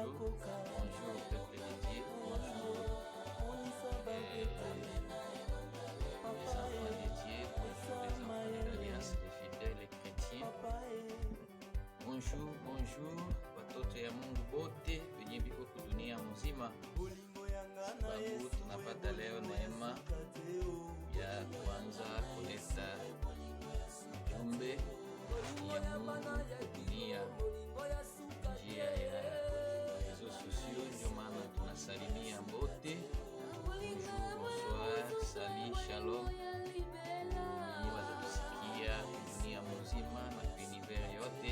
bonjour peuple de Dieu, bonjour les enfants de Dieu, bonjour les enfants de l'Alliance, les fidèles, les chrétiens. Bonjour watoto ya Mungu bote wenye biko kudunia mzima, sababu tunapata leo neema ya kuanza kuleta ujumbe ya Mungu kudunia njia ya reseaux sociaux. Ndio maana tunasalimia bote bonsoir, salut, shalom wenye watatusikia dunia mzima na univers yote.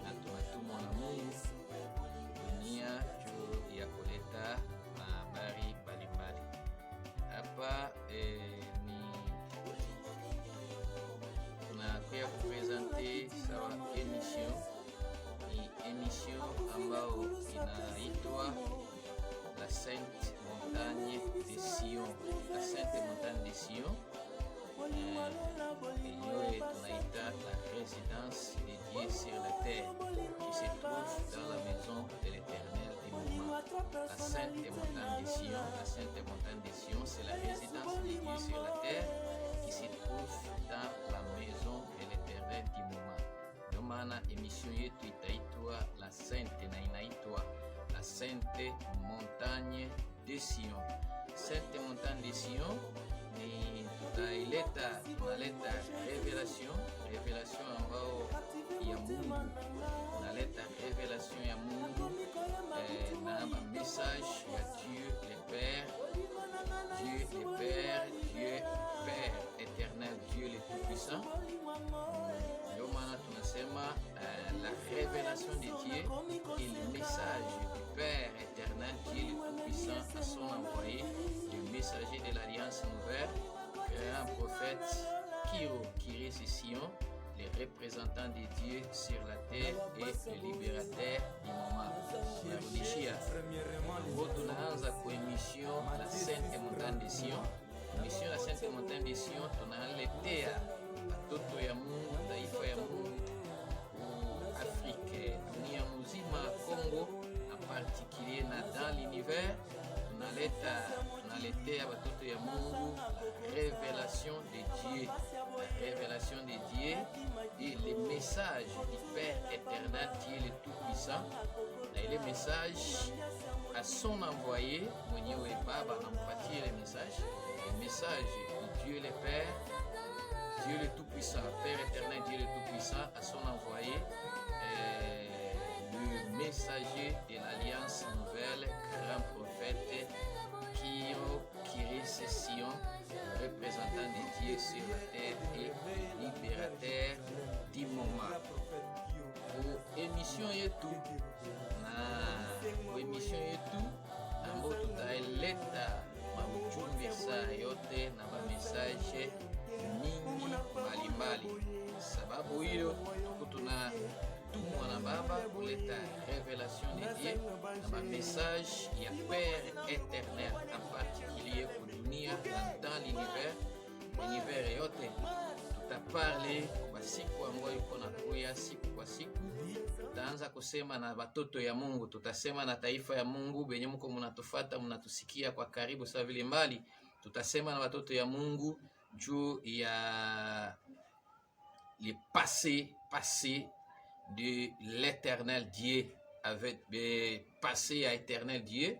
Na tunatumwa na Mungu dunia juu ya kuleta habari mbalimbali. Hapa ni tunakuya kupresente sawa emission ambao inaitwa La Sainte Montagne de Sion. La Sainte Montagne de Sion tunaita la résidence de Dieu sur la terre, qui se trouve dans la maison de l'Éternel du moment. La Sainte Montagne de Sion, la Sainte Montagne de Sion, c'est la résidence de Dieu sur la terre, qui se trouve dans la maison de l'Éternel du moment. Ndio maana emission yetu itaitwa la Sainte na inaitwa la Sainte Montagne de Sion. Sainte Montagne de Sion ni tunaleta revelation ambao ya Mungu, tunaleta revelation ya Mungu na message ya Dieu le Père, Dieu Père éternel, Dieu le Tout-Puissant. Ndio maana tunasema la révélation de Dieu et le message du Père éternel, Dieu le Tout-Puissant, à son envoyé, le messager de l'Alliance nouvelle, grand prophète Kyrie Sion, le représentant de Dieu sur la terre et le libérateur du moment. Tunarudishia ambao tunaanza kwa emission la Sainte Montagne de Sion. Emission la Sainte Montagne de Sion tunaletea watoto ya Mungu, taifa ya Mungu, Afrique, dunia mzima, Congo en particulier na dans l'univers. Tunaletea watoto ya Mungu la révélation de Dieu, la révélation de Dieu et le message du Père éternel, Dieu le Tout-Puissant, na ile message à son envoyé mwenyewe Baba anampatia le message de Dieu le Père, Dieu le Tout-Puissant, Père éternel, Dieu le Tout-Puissant, à son envoyé le messager de l'Alliance nouvelle, grand prophète Kyrie Sion, représentant de Dieu sur la terre et libérateur du moment. Pour émission yetu ambao tutaileta maujumbe saa yote na mamesaje mingi mbalimbali. Sababu hiyo tunatumwa na Baba kuleta révélation de Dieu na message ya Père éternel, en particulier pour dunia na dans l'univers yote. Tutaparle kwa siku ambayo iko na kuya, siku kwa siku tutaanza kusema na watoto ya Mungu, tutasema na taifa ya Mungu benye mko mnatufuata mnatusikia kwa karibu sawa vile mbali. Tutasema na watoto ya Mungu juu ya le passé de l'éternel Dieu, avec passé à éternel Dieu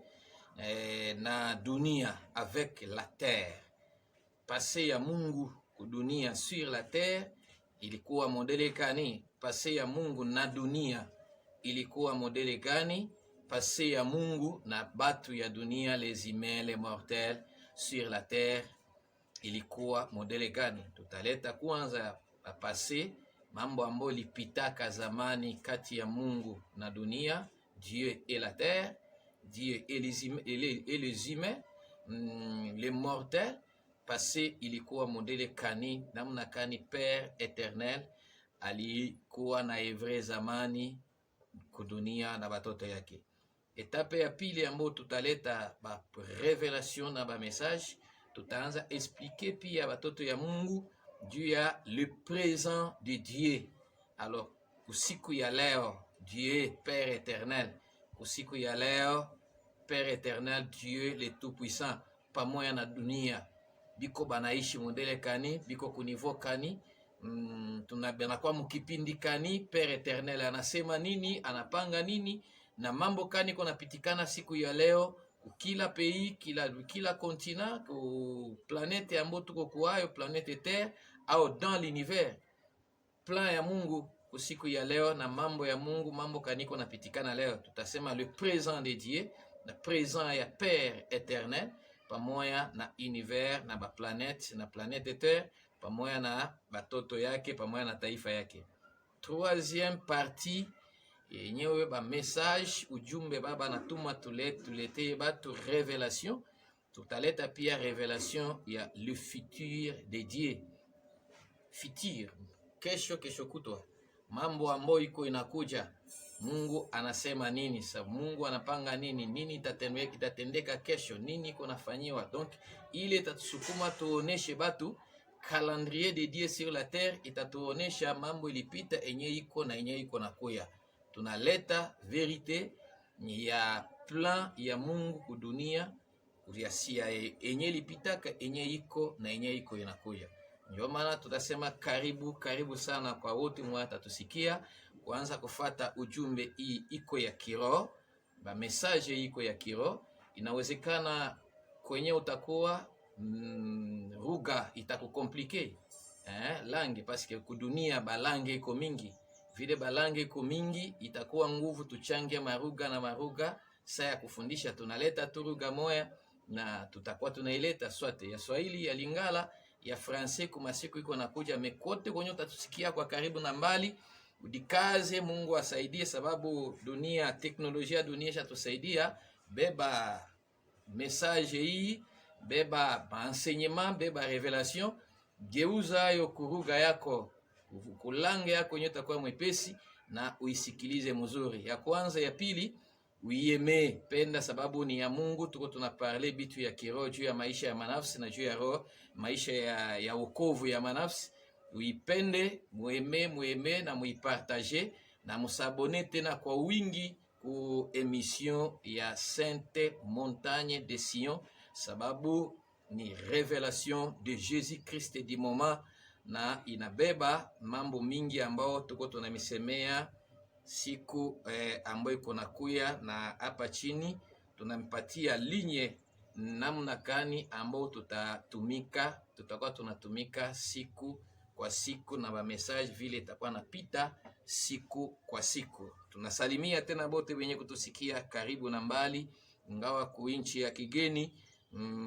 na dunia avec la terre. Passé ya Mungu kudunia sur la terre ilikuwa modele gani? Passé ya Mungu na dunia ilikuwa modele gani? Passé ya Mungu na batu ya dunia, les humains, les mortels sur la terre ilikuwa modele gani? Tutaleta kwanza passé, mambo ambayo lipitaka zamani kati ya Mungu na dunia, Dieu et la terre, Dieu et les humains, les mortels. Passé ilikuwa modele kani, namna kani Père éternel alikuwa na evre zamani kudunia na batoto yake. Etape ya pili ambayo tutaleta ba revelation na ba message, tutaanza expliquer pia batoto ya Mungu juu ya le présent de Dieu. Alors kusiku ya leo, Dieu Père éternel, kusiku ya leo Père éternel, Dieu le tout-puissant, pamoja na dunia biko banaishi modele kani, biko kunivo kani, tunakuwa mukipindi kani, Père éternel anasema nini, anapanga nini, na mambo kani konapitikana siku ya leo kila pays, kila continent, ku planete ambayo tuko kuayo, planete Terre au dans l'univers. Plan ya Mungu kusiku ya leo na mambo ya Mungu, mambo kaniko napitikana leo, tutasema le présent de Dieu, na présent ya Père éternel, pamoja na univers na ba planète na planète Terre, pamoja na batoto yake, pamoja na taifa yake. Troisième partie yenyewe ba message, ujumbe baba natuma tuletee batu révélation. Tutaleta pia révélation ya le futur de Dieu. Futur, kesho kutwa, mambo ambayo iko inakuja, Mungu anasema nini, Mungu anapanga nini, nini itatendeka kesho, nini iko nafanyiwa. Donc ile itatusukuma tuoneshe batu calendrier de Dieu sur la terre, itatuonesha mambo ilipita enye iko na enye iko nakuya. Tunaleta verite ya plan ya Mungu kudunia kuyasia enye ilipitaka, enye iko na enye iko inakuya. Ndio maana tutasema karibu sana kwa wote mwata tusikia kuanza kufata ujumbe hii iko ya kiroho, ba message iko ya kiroho. Inawezekana kwenye utakuwa ruga itakukomplike langue, parce que kudunia balange iko mingi, vile balange iko mingi itakuwa nguvu tuchange maruga na maruga. Saa ya kufundisha tunaleta turuga moya na tutakuwa tunaileta swate ya Swahili, ya Lingala, ya Francais kuma siku iko nakuja, mekote kwenye utatusikia kwa karibu na mbali. Udikaze, Mungu asaidie, sababu dunia, teknolojia dunia shatusaidia. Beba message hii, beba enseignement, beba revelation, geuza yo kuruga yako, kulange yako nyota kwa mwepesi na uisikilize mzuri. Ya kwanza, ya pili, uieme, penda, sababu ni ya Mungu. Tuko tunaparle bitu ya kiroho, juu ya maisha ya manafsi na juu ya roho, maisha ya wokovu ya manafsi. Uipende, mueme na muipartage na musabone tena kwa wingi ku emission ya Sainte Montagne de Sion, sababu ni revelation de Jésus Christ di moment, na inabeba mambo mingi ambao tuko tunamisemea siku ambayo iko nakuya. Na hapa chini tunampatia linye namna kani ambao tutakuwa tunatumika siku kwa siku, na ba message vile itakuwa napita siku kwa siku. Tunasalimia tena bote wenye kutusikia karibu na mbali, ngawa kuinchi ya kigeni,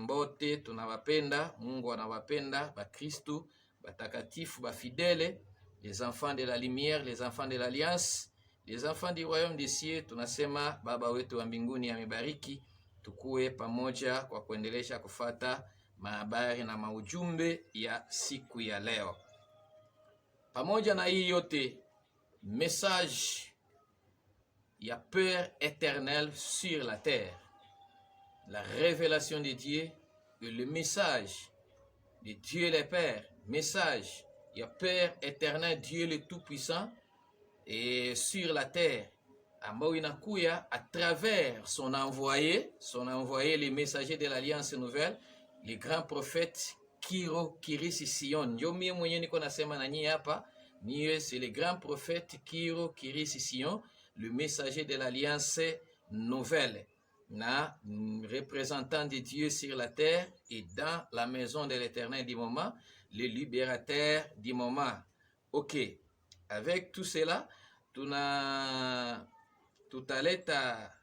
bote tunawapenda. Mungu anawapenda, ba Kristo batakatifu, ba fidèles, les enfants de la lumière, les enfants de l'alliance, les enfants du royaume des cieux. Tunasema baba wetu wa mbinguni amebariki, tukue pamoja kwa kuendelesha kufata mahabari na maujumbe ya siku ya leo. Pamoja na hii yote, message ya Père éternel sur la terre, la révélation de Dieu, et le message de Dieu le Père, message ya Père éternel, Dieu le tout-puissant, et sur la terre, ambao inakuya à travers son envoyé, les messagers de l'Alliance Nouvelle, les grands prophètes Kiro Kirisi Sion. Ndio mie mwenye niko nasema na nyinyi hapa, niye c'est le grand prophète Kiro Kirisi Sion, le messager de l'Alliance Nouvelle, na représentant de Dieu sur la terre et dans la maison de l'Éternel du moment, le libérateur du moment. Ok, avec tout cela, tutaleta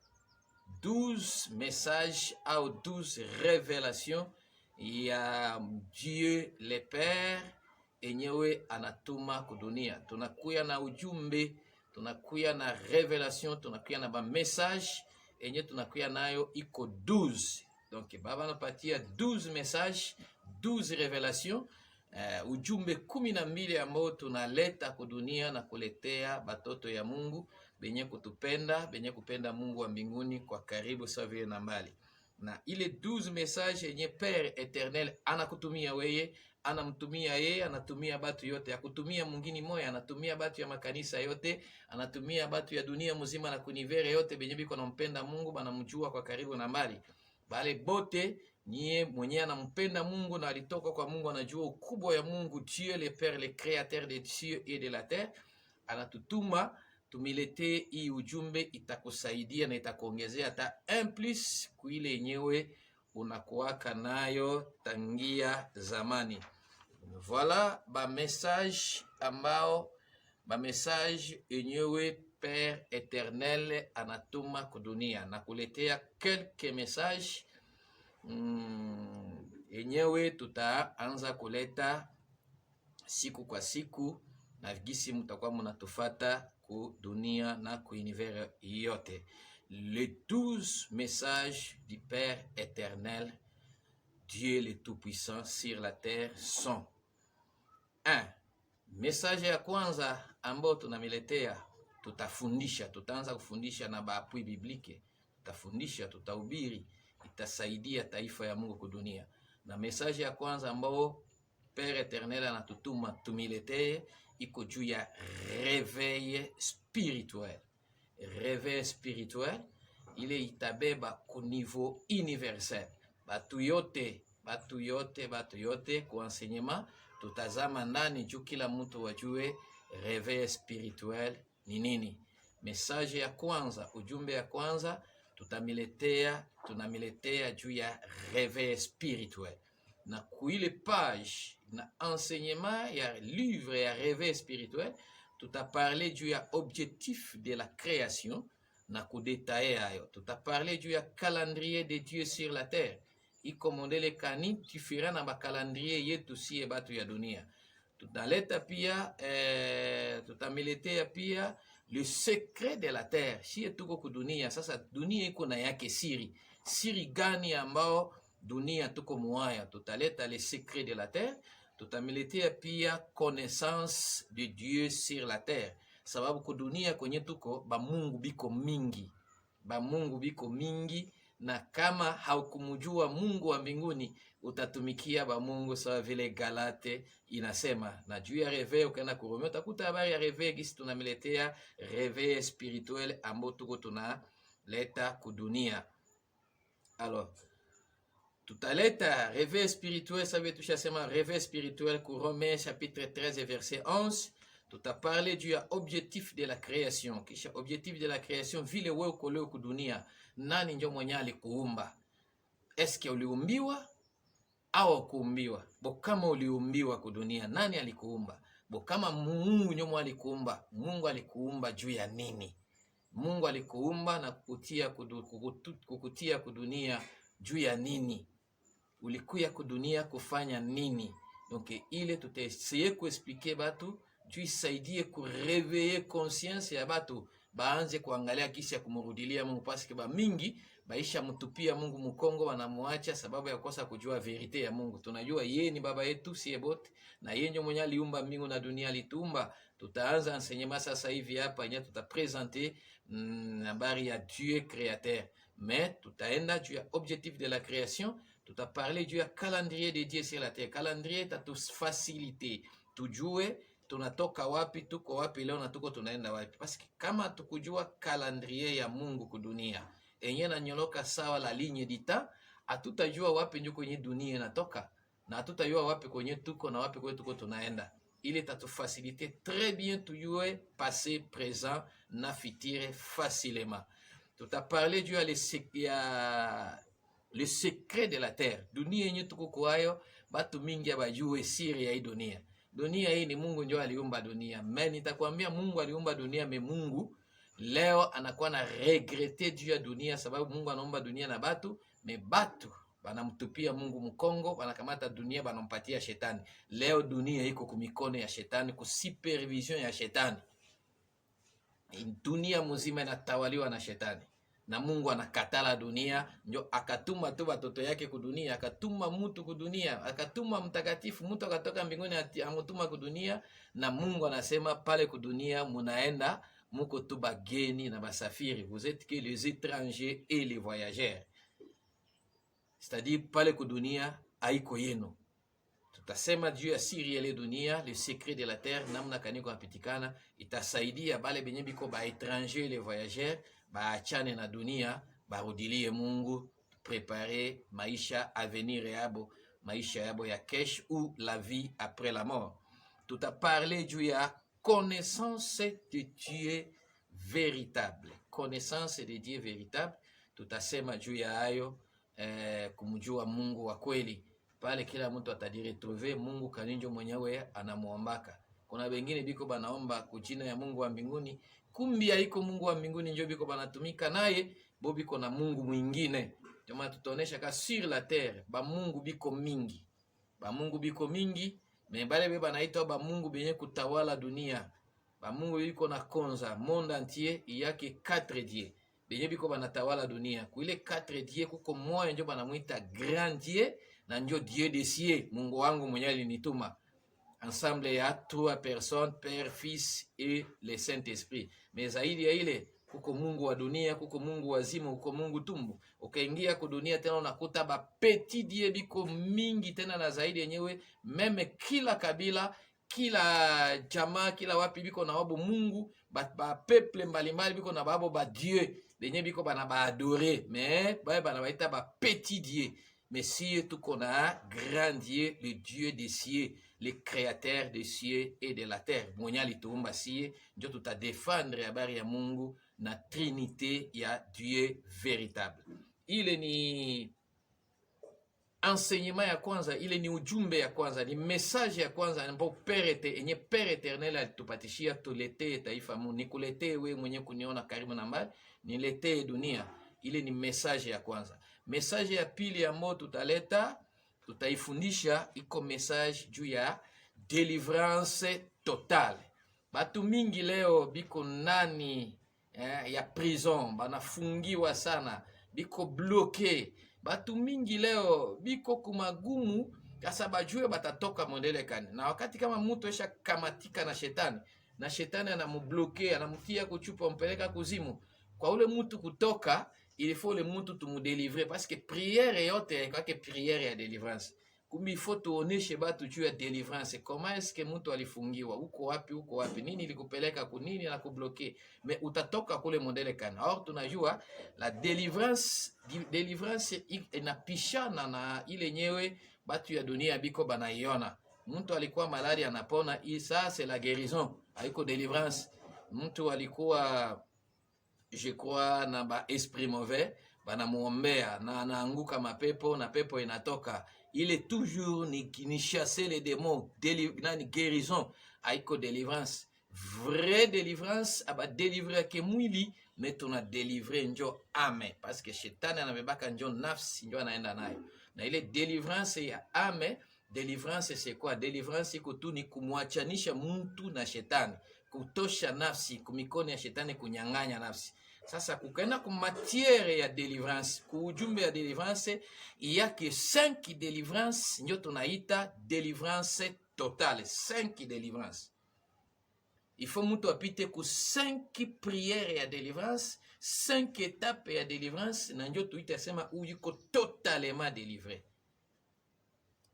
12 messages au 12 révélations ya Dieu le Père enyewe anatuma kudunia. Tunakuya na ujumbe, tunakuya na revelation, tunakuya na ba message enye tunakuya nayo iko 12. Donc baba napatia 12 messages, 12 revelations, ujumbe 12 ambao tunaleta kudunia na kuletea batoto ya Mungu benye kutupenda, benye kupenda Mungu wa mbinguni kwa karibu sawa vile na mbali. na ile 12 message yenye Père Eternel anakutumia weye, anamtumia yeye, anatumia batu yote, akutumia mungini moya, anatumia batu ya makanisa yote, anatumia batu ya dunia muzima na kunivere yote benye biko nampenda Mungu, banamjua kwa karibu na mbali. Bale bote niye mwenye anampenda Mungu na alitoka kwa Mungu, anajua ukubwa ya Mungu, Dieu le Père, le créateur des cieux et de la terre. Anatutuma tumilete hii ujumbe, itakusaidia na itakuongezea hata 1+ kuile yenyewe unakuwaka nayo tangia zamani. Voilà ba message ambao ba message yenyewe Père Eternel anatuma kudunia, na kuletea quelques messages yenyewe tutaanza kuleta siku kwa siku, na gisi mutakuwa munatufata ku dunia na ku univers yote. Les 12 messages du Père Éternel, Dieu le Tout-Puissant sur la terre sont: 1. Message ya kwanza ambao tunamiletea, tutafundisha, tutaanza kufundisha na baapui biblike, tutafundisha, tutahubiri, itasaidia taifa ya Mungu kudunia. Na message ya kwanza ambao Père Éternel anatutuma tumiletee iko juu ya réveil spirituel. Réveil spirituel ile itabeba ku niveau universel. Batu yote kwa enseignement tutazama ndani juu kila mtu wajue réveil spirituel ni nini. Message ya kwanza, ujumbe ya kwanza tunamiletea juu ya réveil spirituel. Na kuile page na enseignement ya livre ya réveil spirituel tutaparle juu ya objectif de la création na kudetaye hayo. Tutaparle juu ya calendrier de Dieu sur la terre, ikomondele kani tifira na bakalendrier yetu siye batu ya dunia. Tutaleta pia tutamiletea pia le secret de la terre, siye tuko kudunia. Sasa dunia iko na yake siri gani ambao dunia tuko muaya. Tutaleta les secrets de la terre, tutamiletea pia connaissance de Dieu sur la terre, sababu kudunia kwenye tuko ba Mungu biko mingi, na kama haukumujua Mungu wa mbinguni utatumikia ba Mungu sawa vile Galate inasema. Na juu ya réveil ukaenda kuromea utakuta habari ya réveil, gisi tunamiletea réveil spirituel ambao tuko tunaleta kudunia. Alors tutaleta réveil spirituel, ça veut tushasema réveil spirituel ku Romains chapitre 13 et verset 11. Tutaparle juu ya objectif de la création. Kisha objectif de la création, vile wewe uko leo kudunia, nani njo mwenye alikuumba? Eske uliumbiwa au kuumbiwa? Bo kama uliumbiwa kudunia, nani alikuumba? Bo kama Mungu nyo alikuumba, Mungu alikuumba juu ya nini? Mungu alikuumba na kukutia kudunia juu ya nini? Ulikuya kudunia kufanya nini? Donc ile tutaessaye kuexpliquer batu juu isaidie kureveiller conscience ya batu, baanze kuangalia kisi ya kumurudilia Mungu, paske ba mingi baisha mutupia Mungu mukongo, wanamuacha sababu ya kosa kujua verite ya Mungu. Tunajua yeye ni baba yetu sie bote, na yeye ndio mwenye aliumba mbingu na dunia alituumba. Tutaanza enseignement sasa hivi hapa yenye tutapresenter habari ya Dieu créateur, mais tutaenda juu ya objectif de la création. Tutaparle juu ya calendrier de Dieu sur la terre. Calendrier tatufacilite tujue tunatoka wapi, tuko wapi leo na tuko tunaenda wapi. Paski kama tukujua calendrier ya Mungu kudunia enye na nyoloka sawa la ligne dita, atutajua wapi njuko kwenye dunia inatoka, na atutajua wapi kwenye tuko na wapi kwenye tuko tunaenda. Ile tatufacilite très bien tujue passé, présent na futur facilement. Tutaparle juu ya le secret de la terre. Dunia yenye tuko kwayo batu mingi abajue siri ya hii dunia. Dunia hii ni Mungu ndio aliumba dunia. Mais nitakwambia Mungu aliumba dunia, me Mungu leo anakuwa na regrete juu ya dunia, sababu Mungu anaumba dunia na batu, me batu banamtupia Mungu mkongo, banakamata dunia banampatia shetani. Leo dunia iko kumikono ya shetani, ku supervision ya shetani. Dunia mzima inatawaliwa na shetani. Na Mungu anakatala dunia, ndio akatuma tu watoto yake kudunia, akatuma mtu kudunia, akatuma mtakatifu, mtu akatoka mbinguni amutuma kudunia, na Mungu anasema pale kudunia munaenda muko tu bageni na basafiri, vous êtes que les étrangers et les voyageurs. c'est-à-dire pale kudunia haiko yenu. Tutasema juu ya siri ile dunia, le secret de la terre, namna kaniko napitikana, itasaidia bale benye biko ba étranger, les voyageurs, baachane na dunia, barudilie Mungu, préparer maisha avenir yabo, maisha yabo ya kesh ou la vie après la mort. Tutaparler juu ya connaissance de Dieu véritable. Connaissance de Dieu véritable. Tutasema juu ya hayo kumjua Mungu wa kweli. Pale kila mtu atadiretrouver Mungu kaninjo mwenyewe anamuombaka. Kuna wengine biko banaomba kujina ya Mungu wa mbinguni, kumbi haiko Mungu wa mbinguni njo biko banatumika naye, bo biko na Mungu mwingine. Joma tutaonesha ka sur la terre ba Mungu biko mingi. Ba Mungu biko mingi, me bale be banaitwa ba Mungu benye kutawala dunia. Ba Mungu biko na konza monde entier, yake 4 dieux. Benye biko banatawala dunia. Kuile 4 dieux kuko moya njo banamuita grand Dieu. Na njo Dieu des cieux, Mungu wangu mwenye alinituma. Ensemble ya 3 personnes, Père, Fils et le Saint-Esprit. Mais zaidi ya ile, kuko Mungu wa dunia, kuko Mungu wazimu, kuko Mungu tumbu. Ukaingia ku dunia tena unakuta ba petit Dieu biko mingi tena na zaidi yenyewe, meme kila kabila, kila jamaa, kila wapi biko na wabo Mungu, ba peuple mbalimbali biko na babo ba Dieu, benye biko bana ba adorer, mais bana baita ba petit Dieu. Mais si tout qu'on a grand Dieu, le Dieu des cieux, le créateur des cieux et de la terre. Monyali tuumba siye, njo tuta défendre habari ya Mungu na trinité ya Dieu véritable. Ile ni enseignement ya kwanza, ile ni ujumbe ya kwanza, ni message ya kwanza ambapo Père Éternel alitupatishia tuletee taifa Mungu. Nikuletee wewe mwenye kuniona karibu na mbali, niletee dunia. Ile ni message ya kwanza. Message ya pili ambayo tutaifundisha iko message juu ya delivrance totale. Batu mingi leo biko nani ya prison, banafungiwa sana, biko bloqué. Batu mingi leo biko kumagumu kasa bajue batatoka mondele kani. Na wakati kama mtu esha kamatika na shetani anamubloqué, anamutia kuchupa mpeleka kuzimu. Kwa ule mtu kutoka, il faut le mtu tumudélivrer parce que prière yote kwa que prière ya délivrance. Kumbi il faut tuoneshe batu juu ya délivrance. Comment est-ce que mtu alifungiwa? Uko wapi? Nini ilikupeleka kunini na kubloquer? Mais utatoka kule modele kana. Or tunajua la délivrance inapishana na ile nyewe batu ya dunia biko banaiona. Mtu alikuwa malaria anapona, ça c'est la guérison. Haiko délivrance. Mtu alikuwa je crois na ba esprit mauvais, banamuombea na anaanguka mapepo na pepo inatoka. Il est toujours ni chasser les démons, guérison, haiko délivrance. Vraie délivrance, aba délivrer ke mwili, mais tuna délivrer njo ame, parce que shetani anabebaka njo nafsi njo anaenda nayo. Na ile délivrance ya ame, délivrance c'est quoi? Délivrance iko tu ni kumwachanisha mtu na shetani, kutosha nafsi kumikono ya shetani, kunyang'anya nafsi. Sasa kukaenda ku matière ya délivrance, ku ujumbe ya délivrance, il y a que 5 délivrance ndio tunaita délivrance totale. 5 délivrance. Il faut mtu apite ku 5 prières ya délivrance, 5 étapes ya délivrance, na ndio tuita sema uyiko totalement délivré.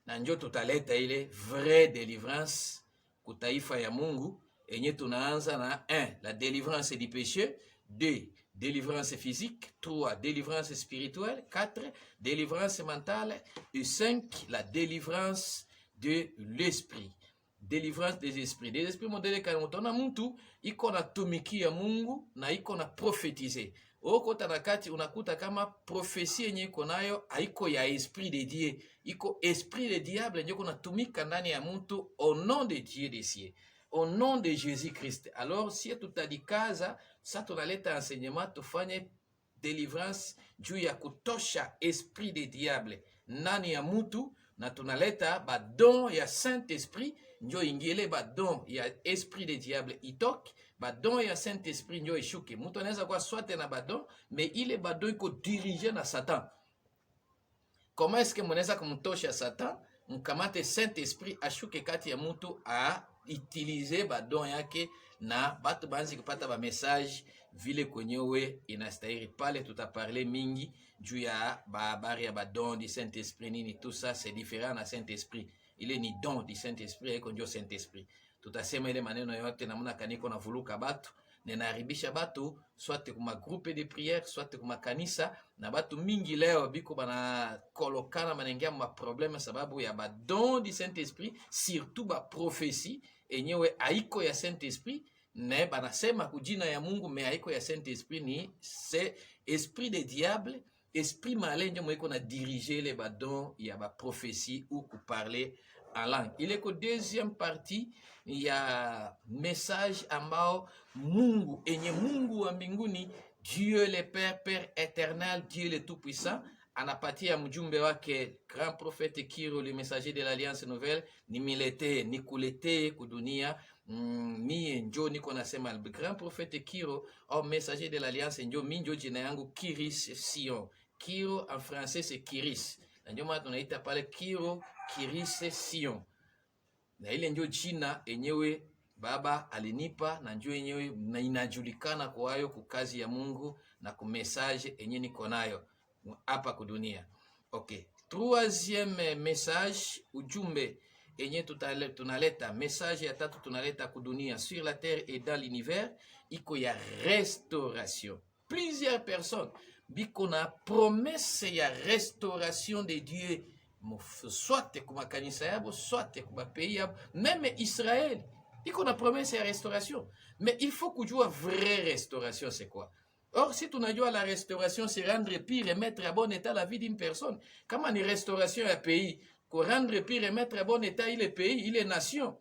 Na ndio tutaleta ile vraie délivrance ku taifa ya Mungu, enye tunaanza na 1, la délivrance du péché, 2, délivrance physique, 3, délivrance spirituelle, 4, délivrance mentale, et 5, la délivrance de l'esprit. Délivrance des esprits. Des esprits modele kanotona mtu iko na tumikia Mungu na iko na profetize. Oko tanakati unakuta kama profesie yenye iko nayo haiko ya esprit de Dieu, iko esprit de diable ndio kuna tumika ndani ya mtu au nom de Dieu des cieux, au nom de Jésus-Christ. Alors si tutadikaza sa tunaleta enseignement tufanye délivrance juu ya kutosha esprit de diable ndani ya mtu, na tunaleta badon ya Saint-Esprit njo ingile badon ya esprit de diable itok, badon ya Saint-Esprit njo ishuke. Mtu anaweza kwa swate na badon, mais ile badon iko dirige na Satan. Comment est-ce que mnaweza kumtosha Satan? Mkamate Saint-Esprit ashuke kati ya mtu a utiliser badon yake na batu banzi kupata ba message vile kwenyewe inastahili. Pale tutaparle mingi juu ya habari ya don du Saint-Esprit nini, tout ça c'est différent na Saint-Esprit. Ile ni don du Saint-Esprit, haiko ndio Saint-Esprit. Tutasema ile maneno yote namna kaniko na vuluka batu nenaharibisha batu, soit kuma groupe de prière, soit kuma kanisa, na batu mingi leo biko bana kolokana manengia ma problème sababu ya don du Saint-Esprit, surtout ba prophétie enyewe haiko ya Saint-Esprit, ne banasema kujina ya Mungu me haiko ya Saint-Esprit, ni c'est esprit de diable, esprit malin ndio mweko na diriger les badons ya ba prophétie ou ku parler en langue. Il est que deuxième partie ya message ambao Mungu enye Mungu wa mbinguni, Dieu le Père, Père éternel, Dieu le tout-puissant, anapatia mjumbe wake grand prophète Kiro, le messager de l'Alliance Nouvelle, nimilete nikulete kudunia mie njo niko nasema grand prophète Kiro au messager de l'Alliance, njo mi njo jina yangu Kiris Sion. Kiro en français c'est Kiris, na njo maana tunaita pale Kiro Kiris Sion, na ile njo jina enyewe Baba alinipa na njo enyewe na inajulikana kwayo kukazi ya Mungu na ku message enye niko nayo hapa kudunia. Okay, troisième message, ujumbe enye tunaleta, message ya tatu tunaleta kudunia sur la terre et dans l'univers, iko ya restauration. Plusieurs personnes biko na promesse ya restauration de Dieu, soit kuma kanisa yabo, soit kuma pays yabo, même Israël iko na promesse ya restauration. Mais il faut kujua vraie restauration c'est quoi. Or, si tunajua la restauration, c'est rendre pire et mettre à bon état la vie d'une personne. Kama ni restauration ya pays, ko rendre pire et mettre à bon état il est pays, il est nation.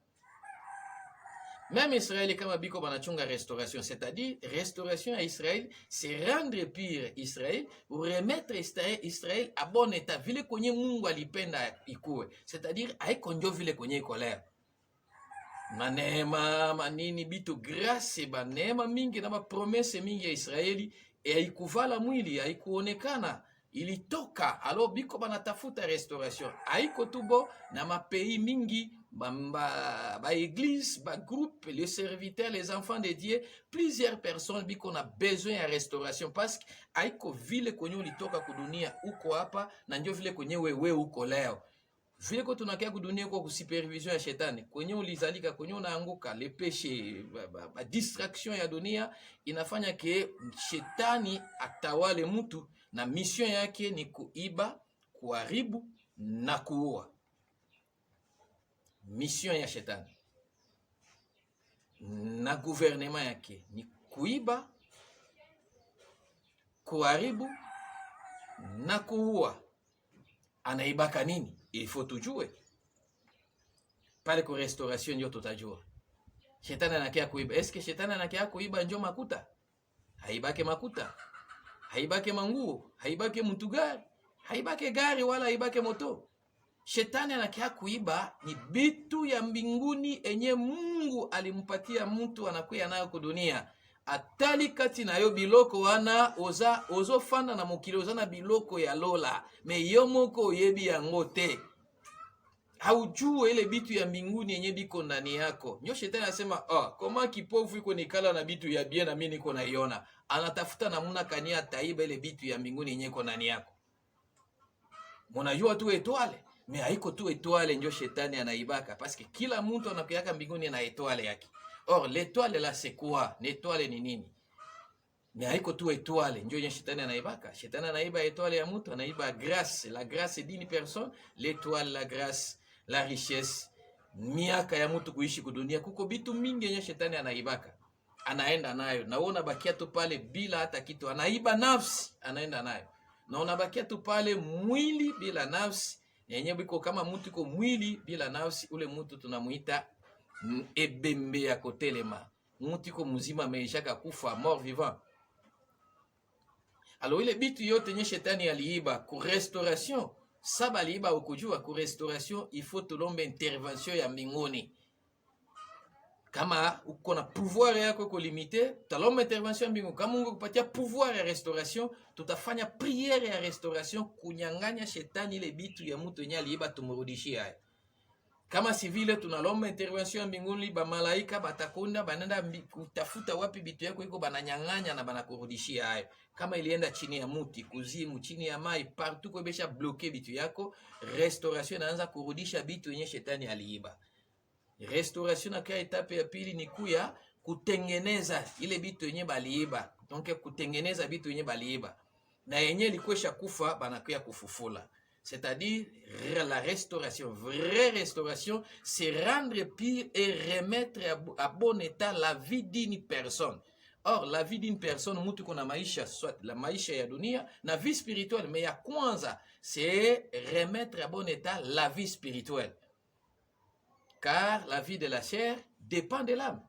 Même Israël, kama biko banachunga restauration, c'est-à-dire restauration à Israël, c'est rendre pire Israël ou remettre Israël à bon état. Vile kwenye Mungu alipenda ikuwe, c'est-à-dire haiko ndio vile kwenye iko leo. Manema manini bitu grâce ba neema mingi na promesse mingi ya Israeli e haikuvala mwili, haikuonekana, ilitoka. Alo biko banatafuta restauration, haiko tubo na mapays mingi ba église, ba groupe, les serviteurs, les enfants de Dieu, plusieurs personnes biko na besoin ya restauration parce que haiko vile kwenye ulitoka kudunia uko hapa na ndio vile kwenye wewe uko leo. Vile ko tunakia kudunia kwa kusupervision ya shetani, kwenye ulizalika, kwenye unaanguka, le péché, distraction ya dunia inafanya ke shetani atawale mtu na mission yake ni kuiba, kuharibu na kuua. Mission ya shetani na gouvernement yake ni kuiba, kuharibu na kuua. Anaibaka nini? Il faut tujue. Pale ku restauration ndio tutajua. Shetani anakia kuiba. Eske shetani anakia kuiba njo makuta? Haibake makuta. Haibake manguo, haibake mtugari, haibake gari wala haibake moto. Shetani anakia kuiba ni bitu ya mbinguni enye Mungu alimpatia mtu anakuya nayo kudunia. Atali kati na yo biloko wana ozo fanda na mokili ozana biloko ya lola, me yomoko yebi yango te. Haujue ile bitu ya mbinguni yenye biko ndani yako. Nyo shetani anasema, koma kipofu iko nikala na bitu ya bien na mimi niko naiona. Anatafuta namuna kania taiba ile bitu ya mbinguni yenye iko ndani yako. Mnajua tu etoile, me haiko tu etoile njo shetani anaibaka parce que kila mtu anakuyaka mbinguni na etoile yake. Or, l'étoile là, c'est quoi? L'étoile ni nini? Mais haiko tu étoile, ndio yenye shetani anaibaka. Shetani anaiba étoile ya mtu, anaiba grâce. La grâce d'une personne, l'étoile, la grâce, la richesse, miaka ya mtu kuishi kudunia. Kuko bitu mingi yenye shetani anaibaka. Anaenda nayo. Na unabakia tu pale bila hata kitu. Anaiba nafsi, anaenda nayo. Na unabakia tu pale mwili bila nafsi. Yenye biko kama mtu iko mwili bila nafsi, ule mtu tunamuita ebembe ya kotelema. Mutu ko muzima meishaka kufa, mort vivant. Alors ile bitu yote nye shetani aliiba ku restauration, saba aliiba ukujua ku restauration, il faut tulombe intervention ya mbinguni. Kama uko na pouvoir yako ko limité, talombe intervention ya mbinguni. Kama Mungu kupatia pouvoir ya restauration, tutafanya prière ya restauration kunyang'anya shetani ile bitu ya mtu yenye aliiba tumrudishie haya. Kama si vile tunalomba intervention mbinguni, ba malaika batakunda banenda kutafuta wapi bitu yako iko, bananyang'anya na banakurudishia hayo. Kama ilienda chini ya muti, kuzimu, chini ya mai, partout kwa besha bloquer bitu yako, restauration inaanza kurudisha bitu yenye shetani aliiba. Restauration na kwa etape ya pili ni kuya kutengeneza ile bitu yenye baliiba. Donc kutengeneza bitu yenye baliiba. Na yenye ilikuwa kufa banakuya kufufula. C'est-à-dire la restauration, vraie restauration, c'est rendre pire et remettre à bon état la vie d'une personne. Or, la vie d'une personne, mutu kona maisha, soit la maisha ya dunia, na vie spirituelle, mais ya kwanza, c'est remettre à bon état la vie spirituelle. Car la vie de la chair dépend de l'âme.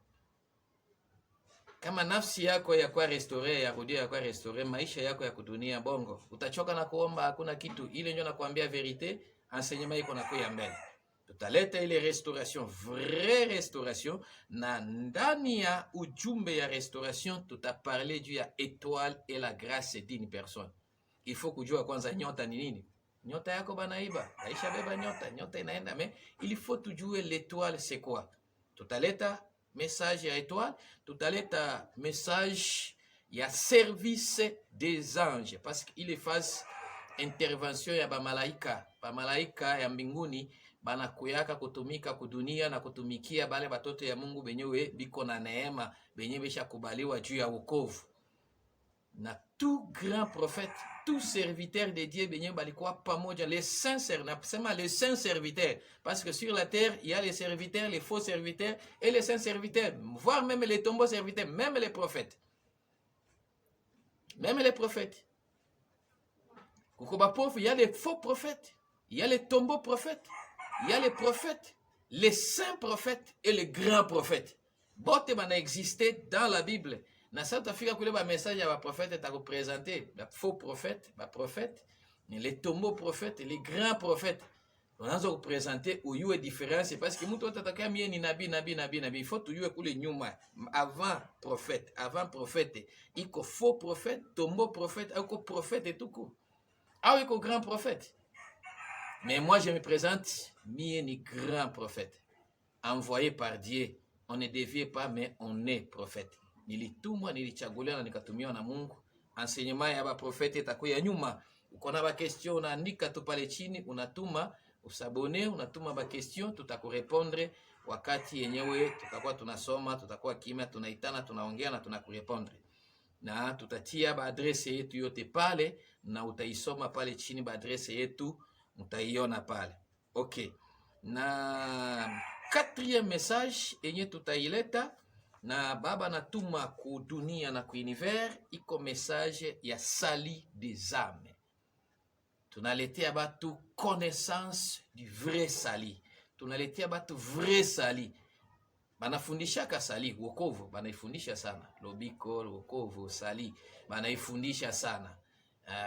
Kama nafsi yako ya kwa restore, ya kudia ya kwa restore, maisha yako ya kudunia bongo, utachoka na kuomba hakuna kitu. Ile ndio nakwambia verite, enseignement iko na kuya mbele. Tutaleta ile restauration, vraie restauration, na ndani ya ujumbe ya restauration tutaparler juu ya étoile et la grâce d'une personne. Il faut kujua kwanza nyota ni nini. Nyota yako banaiba, Aisha beba nyota inaenda, mais il faut tujue l'étoile c'est quoi. Tutaleta message ya étoile, tutaleta message ya service des anges, parce qu'il efface intervention ya bamalaika ya mbinguni, banakuyaka kutumika kudunia na kutumikia bale batoto ya Mungu benyewe biko na neema, benye besha kubaliwa juu ya wokovu. Na tout grand prophète, tout serviteur de Dieu benye balikuwa pamoja, les saints serviteurs, parce que sur la terre il y a les serviteurs, les faux serviteurs et les saints serviteurs, voire même les tombeaux serviteurs, même les prophètes. Kukoba pauvre, il y a les faux prophètes, il y a les tombeaux prophètes, il y a les prophètes, les saints prophètes et les grands prophètes. Bote bana existé dans la Bible. Na sa utafika kule ba message ya ba prophète ta représenter, ba faux prophète, ba prophète, les tombeaux prophètes, les grands prophètes. On a représenter où you est différent, c'est parce que mtu atatakia mie ni nabi, il faut tuyue kule nyuma avant prophète, iko faux prophète, tombeau prophète, iko prophète et tout court. Ah iko grand prophète. Mais moi je me présente mie ni grand prophète, envoyé par Dieu. On ne devient pas, mais on est prophète. Nilitumwa, nilichaguliwa na nikatumiwa na Mungu. Enseignement ya ba prophète itakuya nyuma. Uko na ba question unaandika tu pale chini, unatuma, usabone, unatuma ba question, tutakurepondre wakati yenyewe tutakuwa tunasoma, tutakuwa kimya, tunaitana, tunaongea na tunakurepondre. Na tutatia ba adresse yetu yote pale na utaisoma pale chini, ba adresse yetu utaiona pale. Okay. Na quatrième message yenye tutaileta na baba natuma ku dunia na ku univers, iko message ya sali des âmes. Tunaletea batu connaissance du vrai sali. Tunaletea batu vrai sali. Banafundisha sali, wokovu, banaifundisha sana. Lobiko, wokovu, sali, banaifundisha sana.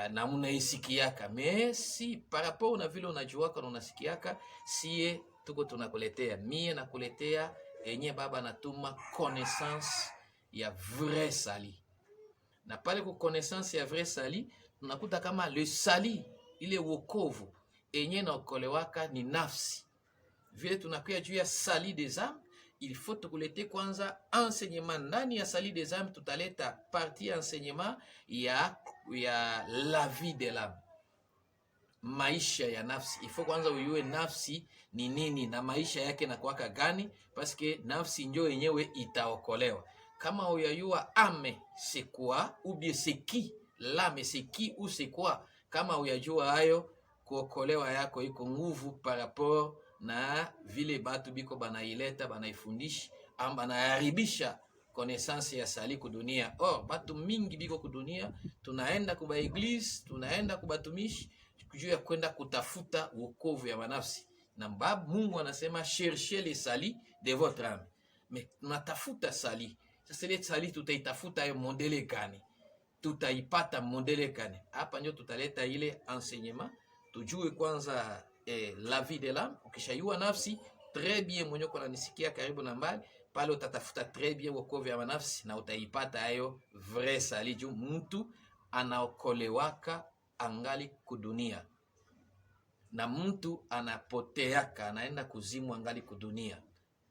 Na munaisikiaka. Mais si par rapport na vile unajuaka na unasikiaka, siye tuko tunakuletea. Mie nakuletea enye baba natuma connaissance ya vrai sali. Na pale ku connaissance ya vrai sali, tunakuta kama le sali, ile wokovu, enye na okolewaka ni nafsi. Vile tunakuya juu ya sali des âmes, il faut tukulete kwanza enseignement. Ndani ya sali des âmes, tutaleta partie enseignement ya la vie de l'âme. Maisha ya nafsi. Il faut kwanza uyue nafsi ni nini na maisha yake na kwaka gani, parce que nafsi njo yenyewe itaokolewa. Kama uyayua ame c'est quoi ou bien c'est qui, l'âme c'est qui ou c'est quoi, kama uyajua hayo, kuokolewa yako iko nguvu par rapport na vile batu biko banaileta, banaifundisha, ama banaharibisha connaissance ya sali kudunia. Or batu mingi biko kudunia, tunaenda kuba eglise, tunaenda kubatumishi juu ya kwenda kutafuta wokovu ya manafsi. Na Mungu anasema cherchez les salis de votre âme. Mais tunatafuta sali. Sasa ile sali tutaitafuta ya modele gani? Tutaipata modele gani? Hapa ndio tutaleta ile enseignement. Tujue kwanza la vie de l'âme. Ukishayua nafsi, très bien, mwenye kwa nanisikia karibu na mbali, pale utatafuta très bien wokovu ya manafsi na utaipata hayo vrai sali juu mtu anaokolewaka angali kudunia. na mtu anapoteaka, anaenda kuzimu angali kudunia.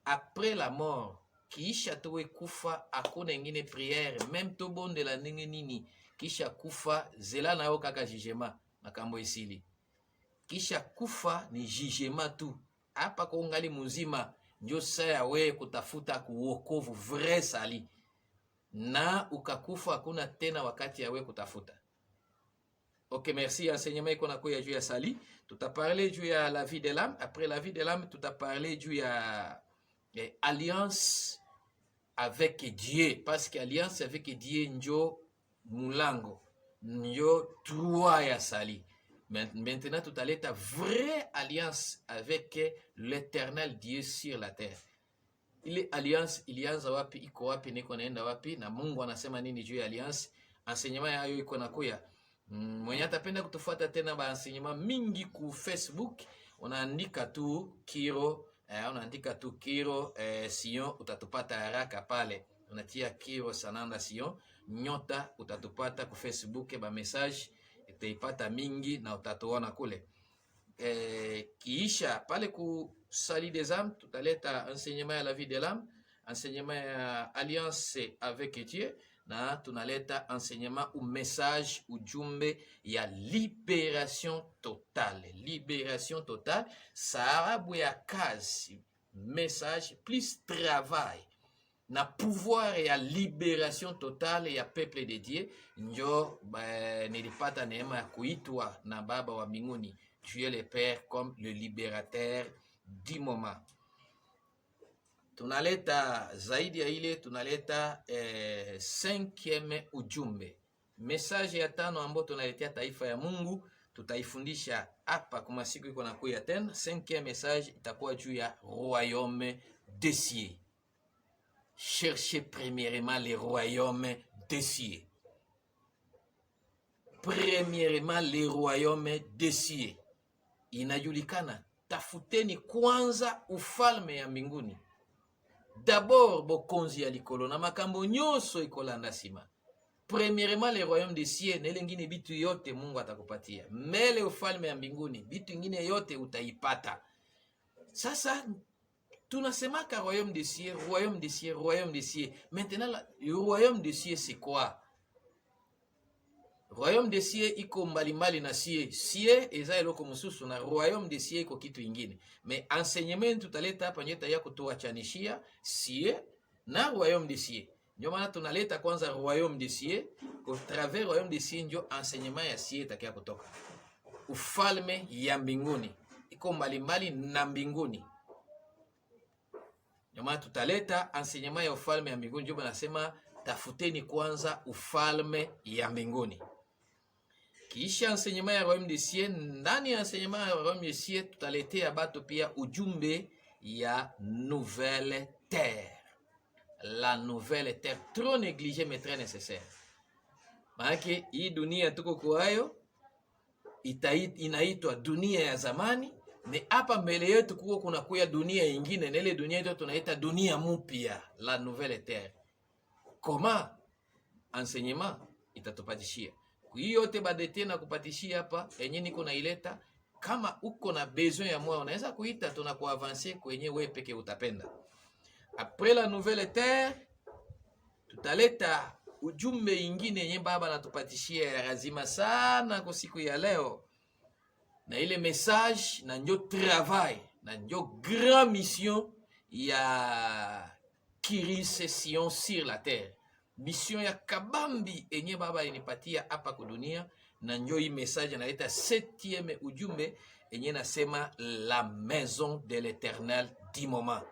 Après la mort, kisha towe kufa, hakuna ingine prière, même to bonde la nini, kisha kufa, zela na yo kaka jugement, makambo isili. Kisha kufa ni jugement tu. Hapa kwa ungali muzima, ndio saya we kutafuta kuokovu vrai sali. Na ukakufa hakuna tena wakati ya we kutafuta. Ok, merci. Enseignement qu'on a quoi juu ya sali. Tout a parlé juu ya la vie de l'âme. Après la vie de l'âme, tout a parlé juu ya alliance avec Dieu. Parce que alliance avec Dieu njo mulango, njo trois ya sali. Maintenant, tout à l'heure, vraie alliance avec l'éternel Dieu sur la terre. Ile alliance ilianza wapi, iko wapi, niko naenda wapi, na Mungu anasema nini juu ya alliance. Enseignement yayo iko nakuya. Mwenye atapenda kutufuata tena ba enseignement mingi ku Facebook, unaandika tu Kiro, unaandika tu Kiro Sion, utatupata haraka pale. Unatia Kiro Sananda Sion, nyota, utatupata ku Facebook, ba message itaipata mingi na utatuona kule. Kiisha pale ku Sali des âmes, tutaleta enseignement à la vie de l'âme, enseignement à alliance avec Dieu, na tunaleta enseignement ou message ou jumbe ya libération totale. Libération totale, sababu ya kazi, message plus travail. Na pouvoir ya libération totale ya peuple de Dieu, njo nilipata neema ya kuitwa na Baba wa mbinguni, Dieu le Père comme le libérateur du moment. Tunaleta zaidi ya ile, tunaleta 5e ujumbe. Message ya 5 ambayo tunaletea taifa ya Mungu, tutaifundisha hapa kwa siku iko na kuya tena. 5e message itakuwa juu ya royaume des cieux. Cherchez premièrement les royaumes des cieux. Premièrement les royaumes des cieux. Inajulikana, tafuteni kwanza ufalme ya mbinguni. D'abord bokonzi ya likolo na makambo nyoso ikolanda sima. Premièrement les royaumes des cieux, na ile ngine bitu yote Mungu atakupatia. Mele ufalme ya mbinguni, bitu ingine yote utaipata. Sasa tunasemaka royaume des cieux, royaume des cieux, royaume des cieux. Maintenant le royaume des cieux c'est quoi? Royaume des cieux iko mbalimbali na cieux. Cieux eza eloko mususu na royaume des cieux iko kitu ingine. Mais enseignement tutaleta hapa nyeta ya kutuachanishia cieux na royaume des cieux. Ndio maana tunaleta kwanza royaume des cieux, au travers royaume des cieux ndio enseignement ya cieux itakia kutoka. Ufalme ya mbinguni iko mbalimbali na mbinguni. Ndio maana tutaleta enseignement ya ufalme ya mbinguni, ndio nasema tafuteni kwanza ufalme ya mbinguni. Kisha enseignement ya royaume des cieux, ndani ya enseignement ya royaume des cieux tutaletea bato pia ujumbe ya nouvelle terre. La nouvelle terre, trop négligée mais très nécessaire. Maana hii dunia tuko kwayo inaitwa dunia ya zamani, ne hapa mbele yetu kuko kuna kuya dunia ingine, na ile dunia yetu tunaita dunia mpya, la nouvelle terre. Comment enseignement itatupatishia hiyo yote badete na kupatishia hapa yenye niko naileta. Kama uko na besoin ya moyo unaweza kuita, tunakuavancer kwenye wewe peke utapenda. Après la nouvelle terre tutaleta ujumbe ingine yenye baba natupatishia ya lazima sana kwa siku ya leo, na ile message na ndio travail na ndio grand mission ya Kirise Sion sur la terre. Mission ya kabambi enye baba inipatia hapa kudunia, na njo hii message naleta 7e ujumbe enye nasema la maison de l'Éternel du moment.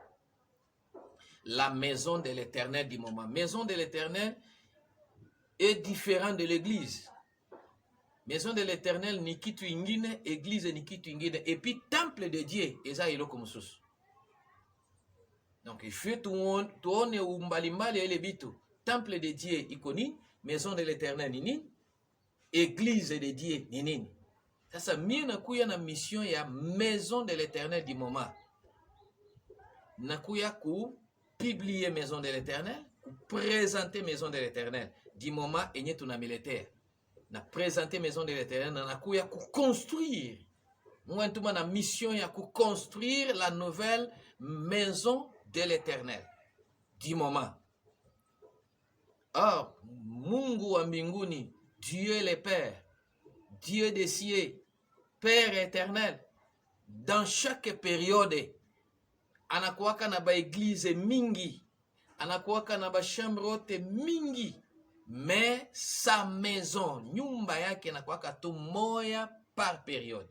La maison de l'Éternel du moment. Maison de l'Éternel est différent de l'église. Maison de l'Éternel ni kitu ingine, église ni kitu ingine, et puis temple de Dieu eza iloko mususu. Donc il faut tuone umbalimbali ya ile bitu. Temple de Dieu ikoni, maison de l'Éternel nini, église de Dieu nini. Sasa mie nakuya na mission ya maison de l'Éternel du moment. Nakuya ku publier maison de l'Éternel, ku présenter maison de l'Éternel du moment enye tuna militaire. Na présenter maison de l'Éternel, nakuya ku construire Mungu anatuma na mission ya construire la nouvelle maison de l'Éternel du moment. Or, Mungu wa mbinguni, Dieu le Père, Dieu des cieux, Père éternel, dans chaque période, anakuwaka na ba église mingi, anakuwaka na ba chambre haute mingi, mais sa maison, nyumba yake anakuwaka tu moya par période.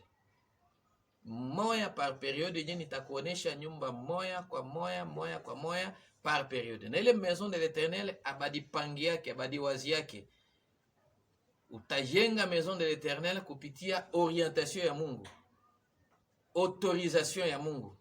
Moya par période, yenye nitakuonesha nyumba moya kwa moya, moya kwa moya par période. Na ile maison de l'Éternel abadi pangi yake, abadi wazi yake. Utajenga maison de l'Éternel kupitia orientation ya Mungu, autorisation ya Mungu.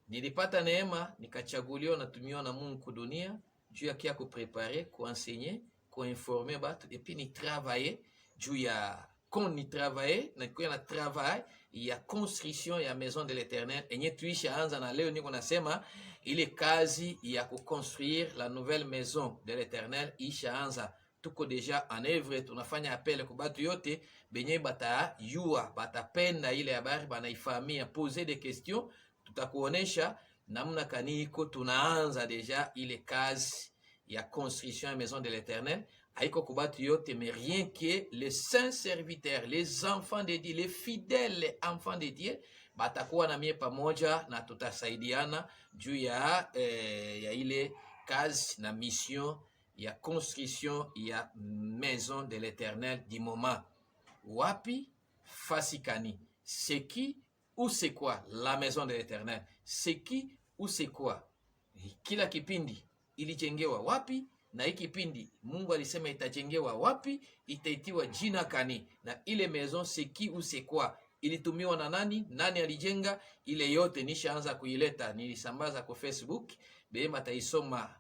Nilipata neema, nikachaguliwa natumiwa na Mungu kudunia, juu ya kia kuprepare, kuenseigner, kuinformer batu, et puis ni travailler, juu ya ni travailler, na kuya na travail ya construction ya maison de l'Éternel. Enye tuisha anza na leo niko nasema ile kazi ya kuconstruire la nouvelle maison de l'Éternel isha anza. Tuko deja en œuvre, tunafanya appel kwa batu yote benye bata yua, batapenda ile habari, banaifahamia, poser des questions, tutakuonesha namna kaniko tunaanza deja ile kazi ya construction ya maison de l'Éternel. Haiko kwa batu yote, mais rien que les saints serviteurs, les enfants de Dieu, les fidèles enfants de Dieu, batakuwa na mie pamoja na tutasaidiana juu ya ile kazi na mission ya construction ya maison de l'Éternel du moment. Wapi? Fasikani. C'est qui ou c'est quoi la maison de l'Éternel? C'est qui ou c'est quoi? Kila kipindi ilijengewa wapi? Na hii kipindi Mungu alisema itajengewa wapi? Itaitiwa jina kani? Na ile maison c'est qui ou c'est quoi? Ilitumiwa na nani? Nani alijenga? Ile yote nishaanza kuileta, nilisambaza kwa Facebook. Be bataisoma,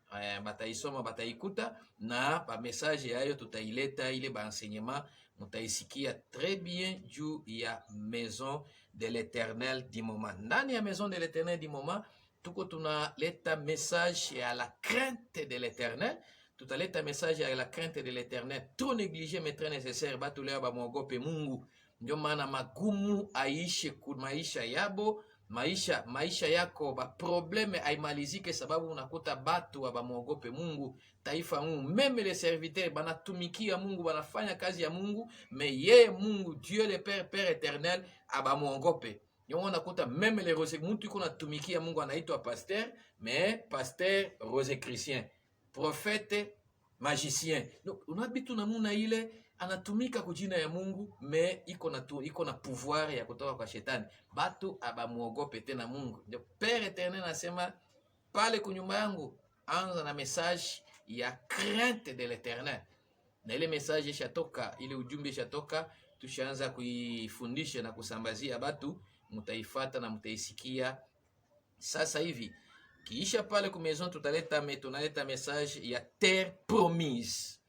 bataikuta, na pa message yayo tutaileta ile ba enseignement, mutaisikia très bien juu ya maison de l'Éternel du moment. Ndani ya maison de l'Éternel du moment tuko tunaleta message ya la crainte de l'Éternel. Tutaleta message ya la crainte de l'Éternel. Trop négligé mais très nécessaire. Batu leo ba mwogope Mungu. Ndio maana magumu aishe ku maisha yabo, maisha yako, ba probleme aimalizike, sababu unakuta batu wa ba mwogope Mungu. Taifa Mungu, meme les serviteurs banatumikia Mungu, banafanya kazi ya Mungu, mais ye Mungu Dieu le Père, Père éternel aba mwogope. Ndio unakuta meme les rose, mtu yuko natumikia Mungu anaitwa pasteur, mais pasteur rose chrétien, prophète, magicien. Donc unabitu namuna ile anatumika kujina ya Mungu, me iko na pouvoir ya kutoka kwa shetani. Batu abamuogope tena Mungu. Ndio Père éternel nasema pale kunyumba yangu anza na message ya crainte de l'Éternel. Na ile message ishatoka, ile ujumbe ishatoka, tushaanza kuifundisha na kusambazia batu, mutaifata na mutaisikia sasa hivi. Kiisha pale ku maison tunaleta message ya terre promise.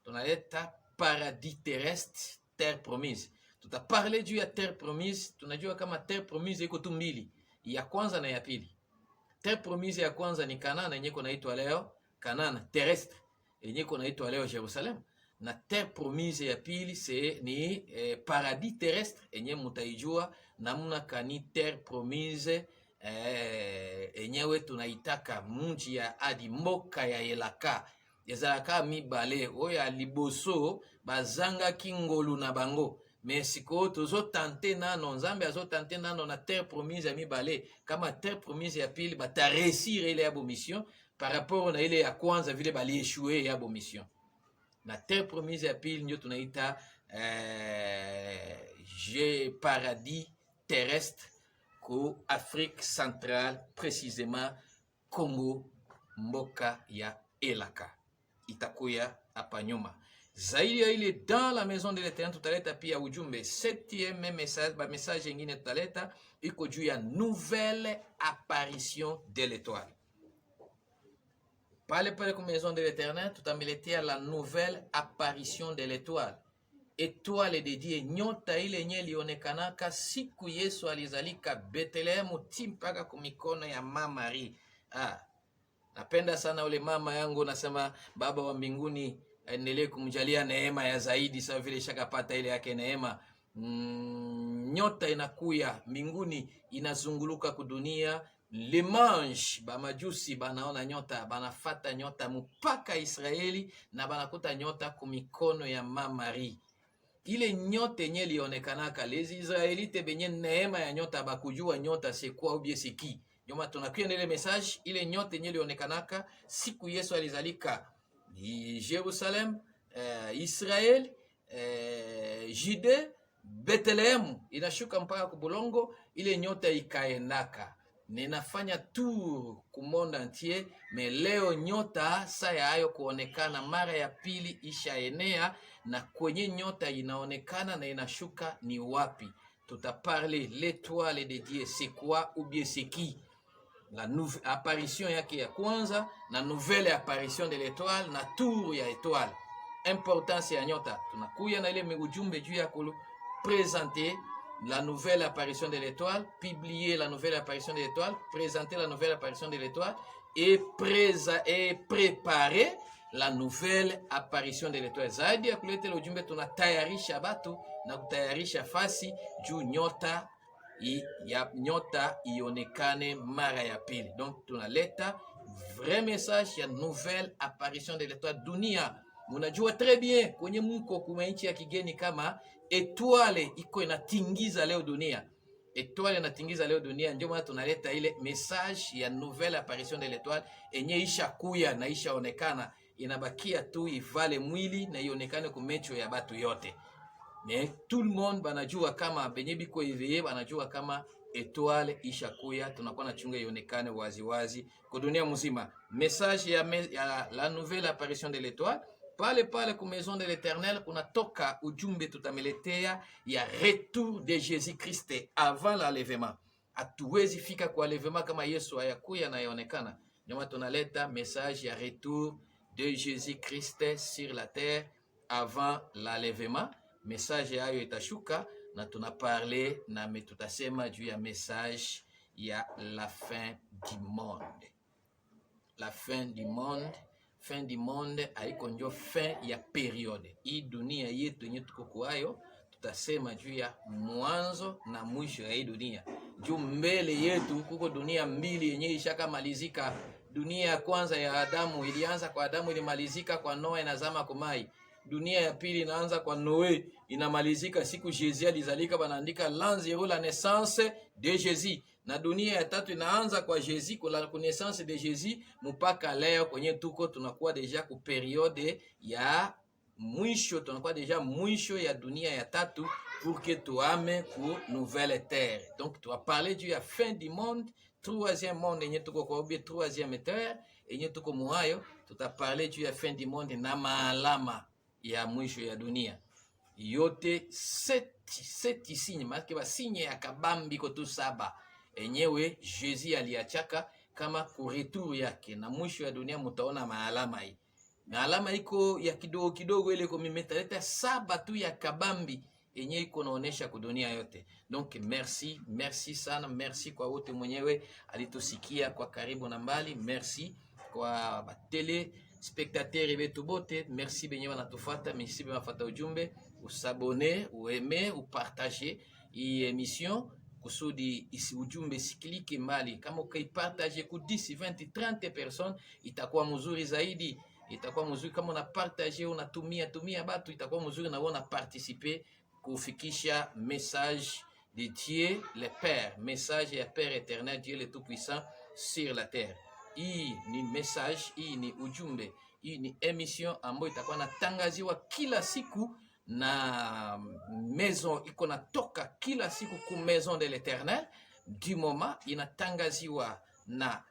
Tunaleta paradis terrestre, terre promise. Tutaparle juu ya terre promise. Tunajua kama terre promise iko tu mbili, ya kwanza na ya pili. Terre promise ya kwanza ni Kanaan, yenye kunaitwa leo Kanaan terrestre, yenye kunaitwa leo Jerusalem. Na terre promise ya pili ni paradis terrestre, yenye mutaijua namna kani terre promise enyewe tunaitaka munji ya adi mboka ya Elaka. Ezalaka mibale oya liboso bazanga kingolu na bango, mesiko tozo tante nano, Nzambe azo tante nano na terre promise ya mibale. Kama terre promise ya pili bata réussir ile ya bo mission par rapport na ile ya kwanza vile bali échouer ya bo mission. Na terre promise ya pili ndio tunaita paradis terrestre ko Afrique centrale, précisément Congo, mboka ya Elaka. Itakuya hapa nyuma. Zaidi ya ile dans la maison de l'Éternel tutaleta pia ujumbe 7e message, ba message nyingine tutaleta iko juu ya nouvelle apparition de l'étoile. Pale kwa maison de l'Éternel tutameletea la nouvelle apparition de l'étoile. Étoile de Dieu, nyota ile nye lionekanaka siku Yesu alizalika Bethlehemu timpaka kumikono ya Mama Marie. Napenda sana ule mama yangu, nasema Baba wa mbinguni endelee kumjalia neema ya zaidi, sawa vile shakapata ile yake neema. nyota inakuya mbinguni inazunguluka kudunia. Le manche bamajusi banaona nyota, banafata nyota mpaka Israeli na banakuta nyota kumikono ya Mama Marie. Ile nyota yenye lionekanaka les Israelite benye neema ya nyota bakujua nyota c'est quoi ou bien c'est qui. Nyoma tunakuya ile message, ile nyota yenye lionekanaka siku Yesu alizalika ni Jerusalem, Israel, Jude, Bethlehem, inashuka mpaka kubulongo. Ile nyota ikaendaka ninafanya tour ku monde entier, mais leo nyota saya hayo kuonekana mara ya pili ishaenea. Na kwenye nyota inaonekana na inashuka ni wapi? Tutaparler l'étoile de Dieu c'est quoi ou bien c'est qui, la nouvelle apparition yake ya kwanza na nouvelle apparition de l'étoile na tour ya étoile. Importance ya nyota tunakuya na ile ujumbe juu ya kulu présenter la nouvelle apparition de l'étoile, publier la nouvelle apparition de l'étoile, présenter la nouvelle apparition de l'étoile et préparer la nouvelle apparition de l'étoile. Zaidi ya kuleta ujumbe tunatayarisha batu na kutayarisha fasi juu nyota nyota ionekane mara ya pili. Donc tunaleta vrai message ya nouvelle apparition de l'étoile dunia. Munajua très bien kwenye mko kumaichi ya kigeni kama étoile iko inatingiza leo dunia. Étoile inatingiza leo dunia, ndio maana tunaleta ile message ya nouvelle apparition de l'étoile enye isha kuya na isha onekana, inabakia tu ivale mwili na ionekane kumecho ya batu yote. Mais tout le monde banajua kama benye biko eveye banajua kama étoile isha kuya, tunakuwa na chunga ionekane wazi wazi kwa dunia mzima. Message ya la nouvelle apparition de l'étoile. Pale ku maison de l'Éternel kunatoka ujumbe tutameletea ya retour de Jésus Christ avant l'enlèvement. Hatuwezi fika kwa enlèvement kama Yesu hayakuya na yaonekana. Nyuma tunaleta message ya retour de Jésus Christ sur la terre avant l'enlèvement. Message hayo itashuka na tunaparle na tutasema juu ya message ya la fin du monde. La fin du monde. Fin du monde haiko njo fin ya periode. Hii dunia yetu yenye tuko kwayo tutasema juu ya mwanzo na mwisho ya hii dunia. Juu mbele yetu kuko dunia mbili yenye ishaka malizika. Dunia ya kwanza ya Adamu ilianza kwa Adamu, ilimalizika kwa Noe inazama kumai. Dunia ya pili inaanza kwa Noe inamalizika siku Jésus alizalika, banaandika l'an zero la naissance de Jésus. Na dunia ya tatu inaanza kwa Jésus, kwa la connaissance de Jésus mpaka leo kwenye tuko tunakuwa deja ku periode ya mwisho, tunakuwa deja mwisho ya dunia ya tatu pour que tuame ku nouvelle terre. Donc tu vas parler du ya fin du monde, troisième monde yenye tuko kwa ubie troisième terre yenye tuko muayo, tutaparler du ya fin du monde na maalama ya mwisho ya dunia. Yote seti signe, maana ba signe ya kabambi ko tu saba enyewe Jésus aliachaka kama kuretour yake na mwisho ya dunia. Mutaona maalama hii. Maalama iko ya kidogo kidogo, ile kwa mimetaleta saba tu ya kabambi enye iko naonesha kwa dunia yote. Donc merci sana, merci kwa wote mwenyewe alitusikia kwa karibu na mbali, merci kwa batele spectateurs betu bote, merci benye wanatufuata, merci benye wanafata ujumbe, usabone, ueme, upartager hii emission kusudi isi ujumbe sikilike mbali. Kama ukaipartage ku 10, 20, 30 personnes itakuwa mzuri zaidi. Itakuwa mzuri kama una partage, unatumia batu, itakuwa mzuri na wana participer kufikisha message de Dieu le Père, message ya Père éternel, Dieu le tout-puissant sur la terre. Hii ni message, hii ni ujumbe, hii ni emission ambayo itakuwa natangaziwa kila siku na maison iko natoka kila siku ku maison de l'Éternel. Du moment inatangaziwa na